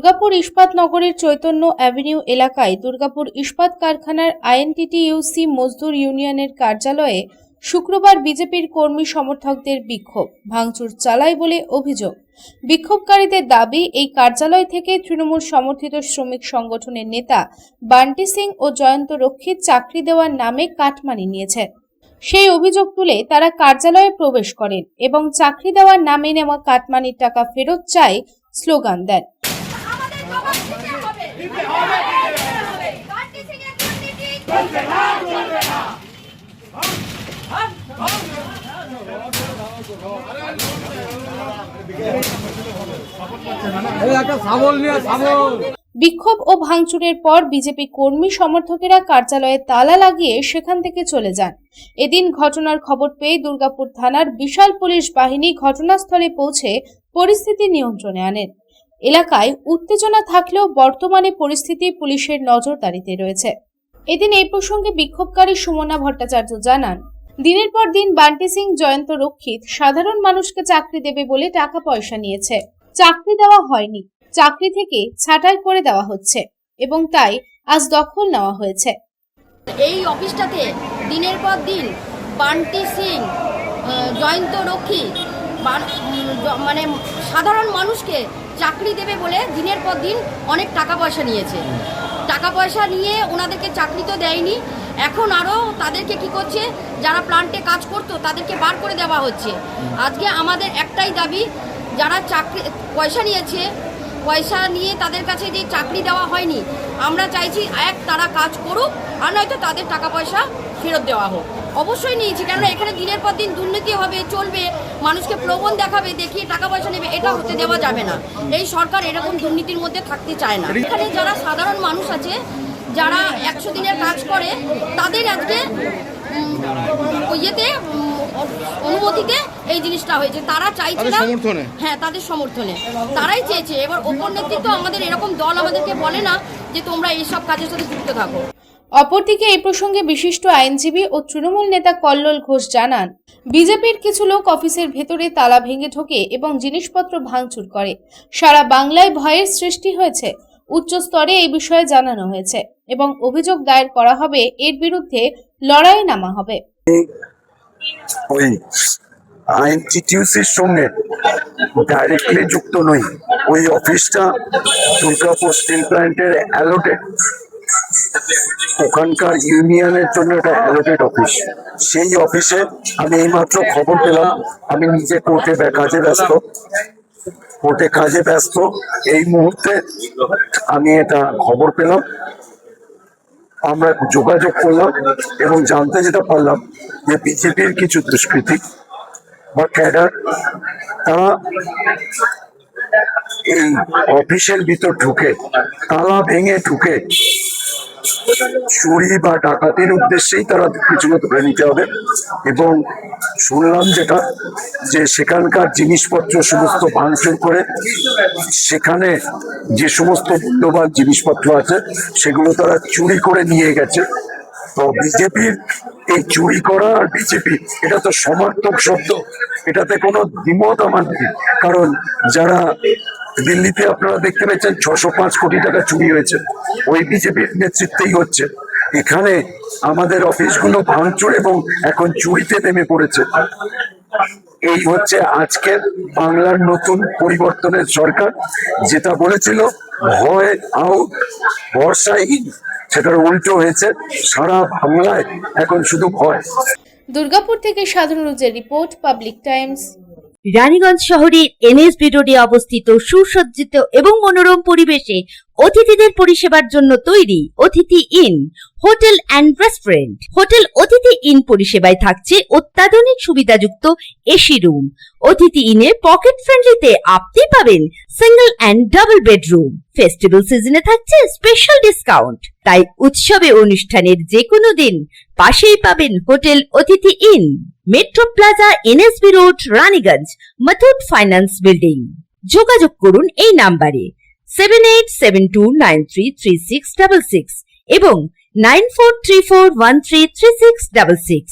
দুর্গাপুর ইস্পাত নগরের চৈতন্য অ্যাভিনিউ এলাকায় দুর্গাপুর ইস্পাত কারখানার আইএনটিটিইউসি মজদুর ইউনিয়নের কার্যালয়ে শুক্রবার বিজেপির কর্মী সমর্থকদের বিক্ষোভ ভাঙচুর চালায় বলে অভিযোগ। বিক্ষোভকারীদের দাবি, এই কার্যালয় থেকে তৃণমূল সমর্থিত শ্রমিক সংগঠনের নেতা বান্টি সিং ও জয়ন্ত রক্ষিত চাকরি দেওয়ার নামে কাটমানি নিয়েছেন। সেই অভিযোগ তুলে তারা কার্যালয়ে প্রবেশ করেন এবং চাকরি দেওয়ার নামে নেওয়া কাটমানির টাকা ফেরত চায় স্লোগান দেন। বিক্ষোভ ও ভাঙচুরের পর বিজেপি কর্মী সমর্থকেরা কার্যালয়ে তালা লাগিয়ে সেখান থেকে চলে যান। এদিন ঘটনার খবর পেয়ে দুর্গাপুর থানার বিশাল পুলিশ বাহিনী ঘটনাস্থলে পৌঁছে পরিস্থিতি নিয়ন্ত্রণে আনেন। এলাকায় উত্তেজনা থাকলেও বর্তমানে পরিস্থিতি পুলিশের নজরদারিতে রয়েছে। এদিন এই প্রসঙ্গে বিক্ষোভকারী সুমনা ভট্টাচার্য জানান, দিনের পর দিন বান্টি সিং, জয়ন্ত রক্ষিত সাধারণ মানুষকে চাকরি দেবে বলে টাকা পয়সা নিয়েছে। চাকরি দেওয়া হয়নি, চাকরি থেকে ছাঁটাই করে দেওয়া হচ্ছে এবং তাই আজ দখল নেওয়া হয়েছে। এই অফিসটাতে দিনের পর দিন বান্টি সিং, জয়ন্ত রক্ষিত মানে সাধারণ মানুষকে চাকরি দেবে বলে দিনের পর দিন অনেক টাকা পয়সা নিয়েছে। টাকা পয়সা নিয়ে ওনাদেরকে চাকরি তো দেয়নি, এখন আরও তাদেরকে কি করছে, যারা প্লান্টে কাজ করতো তাদেরকে বার করে দেওয়া হচ্ছে। আজকে আমাদের একটাই দাবি, যারা চাকরি পয়সা নিয়েছে, পয়সা নিয়ে তাদের কাছে যে চাকরি দেওয়া হয়নি, আমরা চাইছি তারা কাজ করুক, আর নয়তো তাদের টাকা পয়সা ফেরত দেওয়া হোক। অবশ্যই নিয়েছি, কেননা এখানে দিনের পর দিন দুর্নীতি হবে, চলবে, মানুষকে প্রলোভন দেখাবে, দেখিয়ে টাকা পয়সা নেবে, এটা হতে দেওয়া যাবে না। এই সরকার এরকম দুর্নীতির মধ্যে থাকতে চায় না। এখানে যারা সাধারণ মানুষ আছে, যারা 100 দিনের কাজ করে, তাদের আজকে অনুমতিতে এই জিনিসটা হয়েছে। তারা চাইছে না, হ্যাঁ তাদের সমর্থনে তারাই চেয়েছে। এবার ওপর নেতৃত্ব আমাদের এরকম দল আমাদেরকে বলে না যে তোমরা এইসব কাজের সাথে যুক্ত থাকো। অপরদিকে এই প্রসঙ্গে বিশিষ্ট আইনজীবী ও তৃণমূল নেতা কল্লোল ঘোষ জানান, বিজেপির কিছু লোক অফিসের ভেতরে তালা ভেঙে ঢোকে এবং জিনিসপত্র ভাঙচুর করে। সারা বাংলায় ভয়ের সৃষ্টি হয়েছে। উচ্চ স্তরে এই বিষয়ে জানানো হয়েছে এবং অভিযোগ দায়ের করা হবে, এর বিরুদ্ধে লড়াইয়ে নামা হবে। ওই আইএনটিটিইউসির সঙ্গে ডাইরেক্টলি যুক্ত নই। ওই অফিসটা দুর্গাপুর স্টিল প্ল্যান্টের অ্যালোটেড, ওখানকার ইউনিয়নের জন্য একটা অ্যালোটেড অফিস। সেই অফিসে আমি এইমাত্র খবর পেলাম, আমি নিজে কোর্টে কাজে ব্যস্ত এই মুহূর্তে আমি এটা খবর পেলাম, আমরা যোগাযোগ করলাম এবং জানতে যেটা পারলাম যে বিজেপির কিছু দুষ্কৃতী বা ক্যাডার, তারা এই অফিসের ভিতর ঢুকে, তালা ভেঙে ঢুকে চুরি বা ডাকাতির উদ্দেশ্যেই তারা কিছু ধরে নিতে হবে। এবং শুনলাম যেটা, যে সেখানকার জিনিসপত্র সমস্ত ভাঙচুর করে সেখানে যে সমস্ত মূল্যবান জিনিসপত্র আছে সেগুলো তারা চুরি করে নিয়ে গেছে। তো বিজেপির এই চুরি করা আর বিজেপি, এটা তো সমার্থক শব্দ, এটাতে কোনো দ্বিমত আমার নেই। কারণ যারা দিল্লিতে আপনারা দেখতে পেয়েছেন 605 কোটি টাকা চুরি হয়েছে, ওই বিজেপির নেতৃত্বেই হচ্ছে। এখানে আমাদের অফিসগুলো ভাঙচুর এবং এখন চুরিতে নেমে পড়েছে। এই হচ্ছে আজকের বাংলার নতুন পরিবর্তনের সরকার। যেটা বলেছিল ভয় আউট, ভরসাহীন, সেটার উল্টো হয়েছে। সারা বাংলায় এখন শুধু ভয়। দুর্গাপুর থেকে সাধারণের রিপোর্ট, পাবলিক টাইমস। রানীগঞ্জ শহরের এনএসবি রোডে অবস্থিত সুসজ্জিত এবং মনোরম পরিবেশে অতিথিদের পরিষেবার জন্য তৈরি অতিথি in hotel and restaurant. Hotel অতিথি ইন পরিষেবায় থাকছে অত্যাধুনিক সুবিধাযুক্ত এসি রুম। অতিথি ইনে পকেট ফ্রেন্ডলিতে আপনি পাবেন single and double bedroom. Festival সিজনে থাকছে স্পেশাল ডিসকাউন্ট। তাই উৎসবে অনুষ্ঠানের যে কোনো দিন পাশেই পাবেন হোটেল অতিথি in, metro plaza, NSB road, Raniganj, Muthoot finance building. যোগাযোগ করুন এই নাম্বারে 7872933666 এবং 9434133666।